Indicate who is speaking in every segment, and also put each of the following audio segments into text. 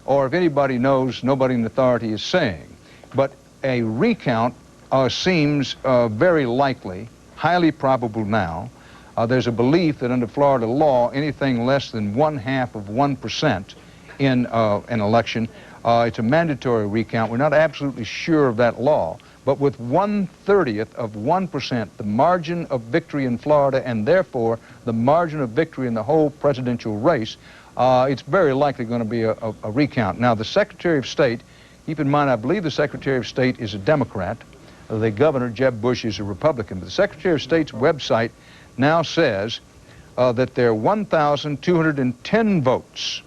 Speaker 1: or if anybody knows, nobody in authority is saying. But a recount seems very likely, highly probable now. There's a belief that under Florida law, anything less than 0.5% in an election, it's a mandatory recount. We're not absolutely sure of that law, but with 1/30th of 1%, the margin of victory in Florida, and therefore the margin of victory in the whole presidential race, it's very likely going to be a recount. Now, the Secretary of State, keep in mind, I believe the Secretary of State is a Democrat. The Governor, Jeb Bush, is a Republican. But the Secretary of State's website now says that there are 1,210 votes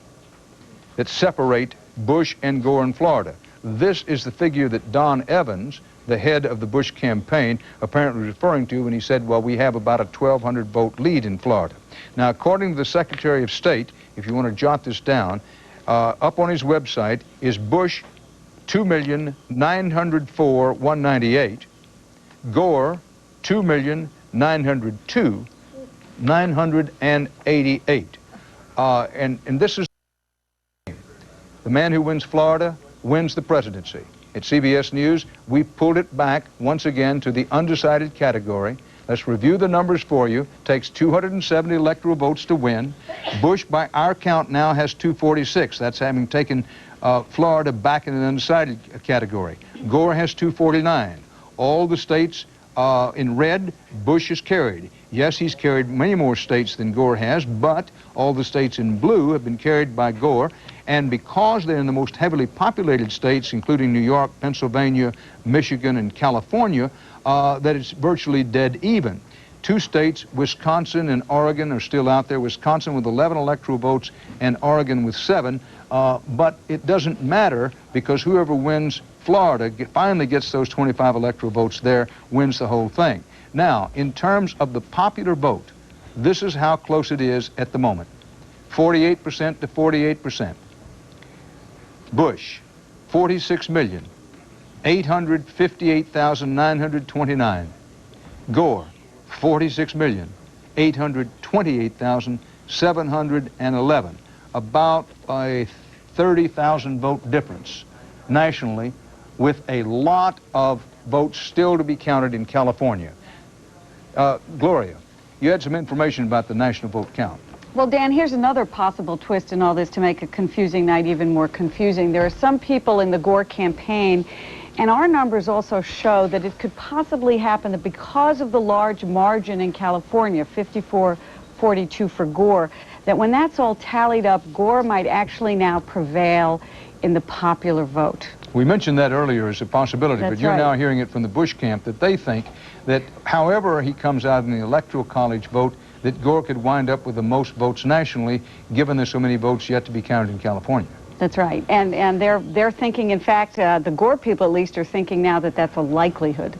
Speaker 1: that separate Bush and Gore in Florida. This is the figure that Don Evans, the head of the Bush campaign, apparently referring to when he said, well, we have about a 1,200 vote lead in Florida. Now, according to the Secretary of State, if you want to jot this down, up on his website is Bush 2,904,198, Gore 2,902,988. And this is the man who wins Florida wins the presidency. At CBS News, we pulled it back once again to the undecided category. Let's review the numbers for you. Takes 270 electoral votes to win. Bush, by our count, now has 246. That's having taken Florida back in an undecided category. Gore has 249. All the states in red, Bush has carried. Yes, he's carried many more states than Gore has, but all the states in blue have been carried by Gore. And because they're in the most heavily populated states, including New York, Pennsylvania, Michigan, and California, that it's virtually dead even. Two states, Wisconsin and Oregon, are still out there. Wisconsin with 11 electoral votes and Oregon with 7. But it doesn't matter because whoever wins Florida finally gets those 25 electoral votes there, wins the whole thing. Now, in terms of the popular vote, this is how close it is at the moment. 48% to 48%. Bush, 46,858,929. Gore, 46,828,711. About a 30,000 vote difference nationally, with a lot of votes still to be counted in California. Gloria, you had some information about the national vote count.
Speaker 2: Well, Dan, here's another possible twist in all this to make a confusing night even more confusing. There are some people in the Gore campaign, and our numbers also show that it could possibly happen that because of the large margin in California, 54-42 for Gore, that when that's all tallied up, Gore might actually now prevail in the popular vote.
Speaker 1: We mentioned that earlier as a possibility, but you're now hearing it from the Bush camp that they think that however he comes out in the Electoral College vote, that Gore could wind up with the most votes nationally, given there's so many votes yet to be counted in California.
Speaker 2: That's right. And they're thinking, in fact, the Gore people at least are thinking now that that's a likelihood.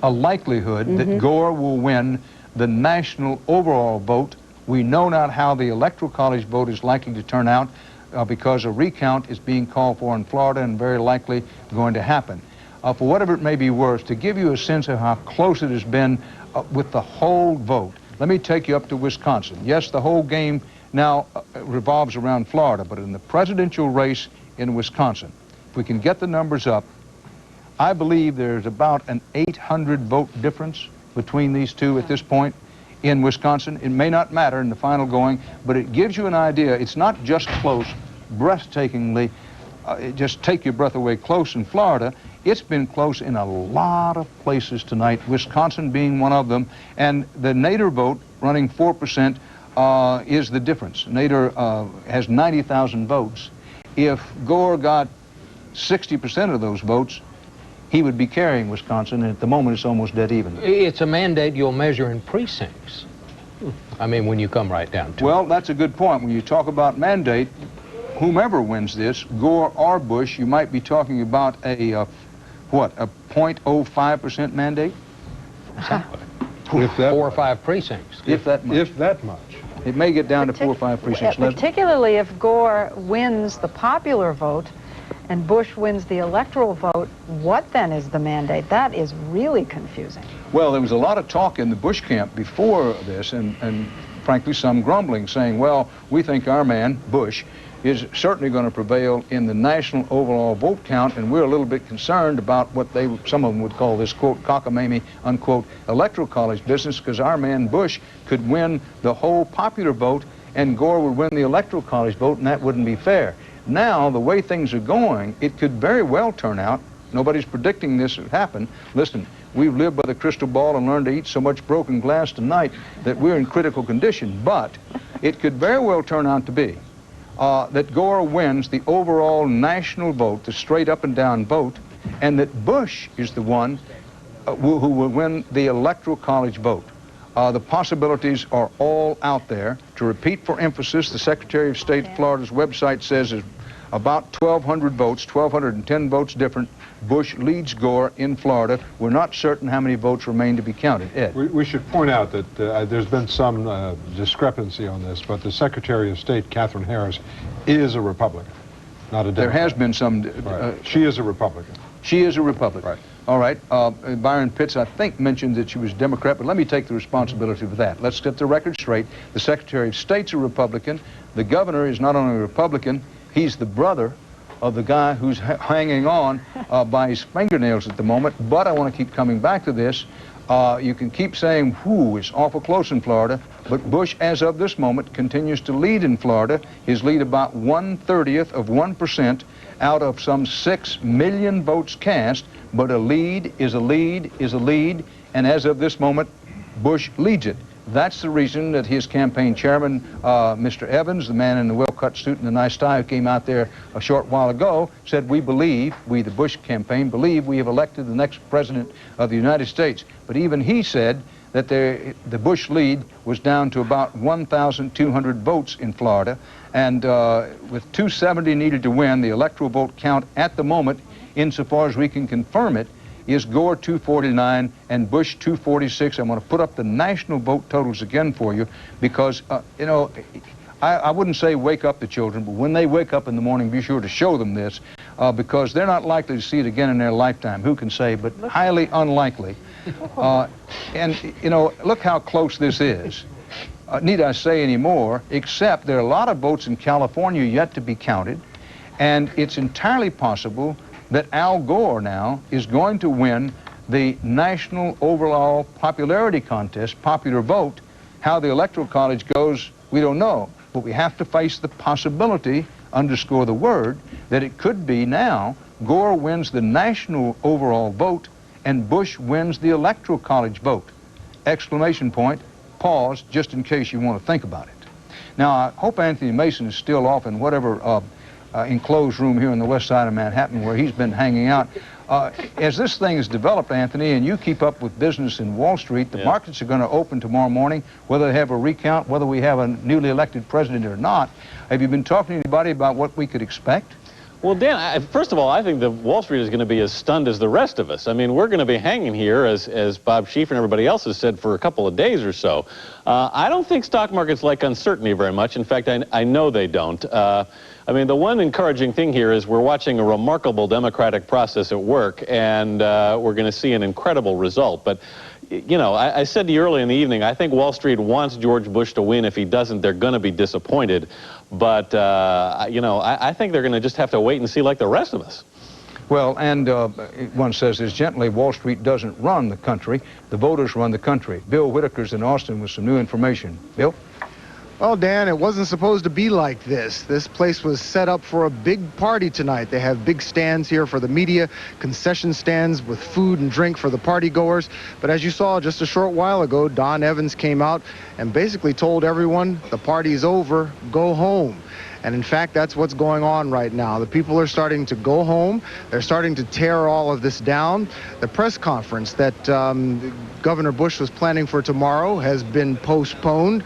Speaker 1: A likelihood that Gore will win the national overall vote. We know not how the Electoral College vote is likely to turn out because a recount is being called for in Florida and very likely going to happen. For whatever it may be worth, to give you a sense of how close it has been with the whole vote, let me take you up to Wisconsin. Yes, the whole game now revolves around Florida, but in the presidential race in Wisconsin, if we can get the numbers up, I believe there's about an 800 vote difference between these two at this point in Wisconsin. It may not matter in the final going, but it gives you an idea. It's not just close, breathtakingly, just take your breath away close in Florida. It's been close in a lot of places tonight, Wisconsin being one of them. And the Nader vote, running 4%, is the difference. Nader has 90,000 votes. If Gore got 60% of those votes, he would be carrying Wisconsin, and at the moment it's almost dead even.
Speaker 3: It's a mandate you'll measure in precincts. I mean, when you come right down to it.
Speaker 1: Well, that's a good point. When you talk about mandate, whomever wins this, Gore or Bush, you might be talking about a, what, a 0.05% mandate?
Speaker 3: Exactly.
Speaker 4: If that
Speaker 3: 4 or 5 precincts.
Speaker 1: If that much.
Speaker 4: If that much.
Speaker 1: It may get down to 4 or 5 precincts.
Speaker 5: Particularly if Gore wins the popular vote and Bush wins the electoral vote, what then is the mandate? That is really confusing.
Speaker 1: Well, there was a lot of talk in the Bush camp before this, and frankly some grumbling, saying, well, we think our man, Bush, is certainly going to prevail in the national overall vote count, and we're a little bit concerned about what some of them would call this, quote, cockamamie, unquote, electoral college business, because our man Bush could win the whole popular vote and Gore would win the electoral college vote, and that wouldn't be fair. Now, the way things are going, it could very well turn out, nobody's predicting this would happen. Listen, we've lived by the crystal ball and learned to eat so much broken glass tonight that we're in critical condition, but it could very well turn out to be that Gore wins the overall national vote, the straight up and down vote, and that Bush is the one who will win the electoral college vote. The possibilities are all out there. To repeat for emphasis, the Secretary of State of Florida's website says is about 1,200 votes, 1,210 votes different. Bush leads Gore in Florida. We're not certain how many votes remain to be counted. Ed?
Speaker 4: We should point out that there's been some discrepancy on this, but the Secretary of State, Katherine Harris, is a Republican, not a Democrat.
Speaker 1: There has been some...
Speaker 4: she is a Republican.
Speaker 1: She is a Republican.
Speaker 4: Right.
Speaker 1: All right. Byron Pitts, I think, mentioned that she was Democrat, but let me take the responsibility for that. Let's get the record straight. The Secretary of State's a Republican. The governor is not only a Republican, he's the brother of the guy who's hanging on by his fingernails at the moment. But I want to keep coming back to this. You can keep saying, whoo, it's awful close in Florida, but Bush, as of this moment, continues to lead in Florida. His lead about 1/30th of 1% out of some 6 million votes cast, but a lead is a lead is a lead, and as of this moment, Bush leads it. That's the reason that his campaign chairman, Mr. Evans, the man in the well-cut suit and the nice tie who came out there a short while ago, said we, the Bush campaign, believe we have elected the next president of the United States. But even he said that the Bush lead was down to about 1,200 votes in Florida, and with 270 needed to win, the electoral vote count at the moment, insofar as we can confirm it, is Gore 249 and Bush 246. I'm going to put up the national vote totals again for you because, you know, I wouldn't say wake up the children, but when they wake up in the morning, be sure to show them this because they're not likely to see it again in their lifetime. Who can say, but highly unlikely. And, you know, look how close this is. Need I say any more, except there are a lot of votes in California yet to be counted, and it's entirely possible that Al Gore now is going to win the national overall popularity contest, popular vote. How the Electoral College goes, we don't know. But we have to face the possibility, underscore the word, that it could be now Gore wins the national overall vote and Bush wins the Electoral College vote. Exclamation point, pause, just in case you want to think about it. Now, I hope Anthony Mason is still off in whatever enclosed room here on the west side of Manhattan where he's been hanging out. As this thing is developed, Anthony, and you keep up with business in Wall Street, the markets are going to open tomorrow morning, whether they have a recount, whether we have a newly elected president or not. Have you been talking to anybody about what we could expect?
Speaker 6: Well, Dan, first of all, I think that Wall Street is going to be as stunned as the rest of us. I mean, we're going to be hanging here, as Bob Schieffer and everybody else has said, for a couple of days or so. I don't think stock markets like uncertainty very much. In fact, I know they don't. I mean, the one encouraging thing here is we're watching a remarkable democratic process at work, and we're going to see an incredible result. But, you know, I said to you early in the evening, I think Wall Street wants George Bush to win. If he doesn't, they're going to be disappointed. But, you know, I think they're going to just have to wait and see like the rest of us.
Speaker 1: Well, and one says this gently, Wall Street doesn't run the country. The voters run the country. Bill Whitaker's in Austin with some new information. Bill?
Speaker 7: Well, Dan, it wasn't supposed to be like this. This place was set up for a big party tonight. They have big stands here for the media, concession stands with food and drink for the party goers. But as you saw just a short while ago, Don Evans came out and basically told everyone the party's over, go home. And in fact, that's what's going on right now. The people are starting to go home. They're starting to tear all of this down. The press conference that Governor Bush was planning for tomorrow has been postponed.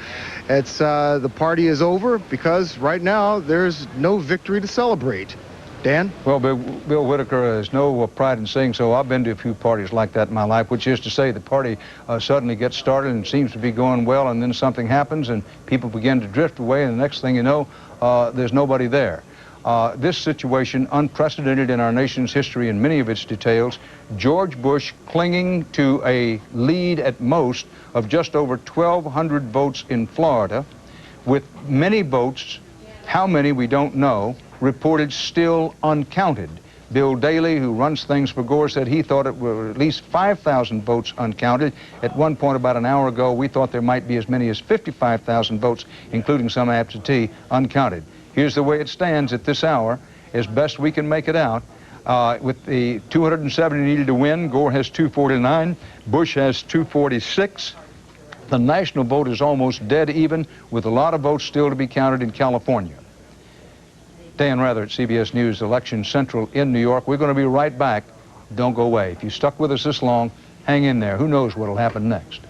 Speaker 7: It's the party is over because right now there's no victory to celebrate. Dan?
Speaker 1: Well, Bill Whitaker has no pride in saying so. I've been to a few parties like that in my life, which is to say the party suddenly gets started and seems to be going well, and then something happens and people begin to drift away, and the next thing you know, there's nobody there. This situation, unprecedented in our nation's history in many of its details, George Bush clinging to a lead at most of just over 1,200 votes in Florida, with many votes How many, we don't know, reported still uncounted. Bill Daley, who runs things for Gore, said he thought it were at least 5,000 votes uncounted. At one point about an hour ago, we thought there might be as many as 55,000 votes, including some absentee, uncounted. Here's the way it stands at this hour, as best we can make it out. With the 270 needed to win, Gore has 249, Bush has 246. The national vote is almost dead even, with a lot of votes still to be counted in California. Dan Rather at CBS News, Election Central in New York. We're going to be right back. Don't go away. If you stuck with us this long, hang in there. Who knows what will happen next?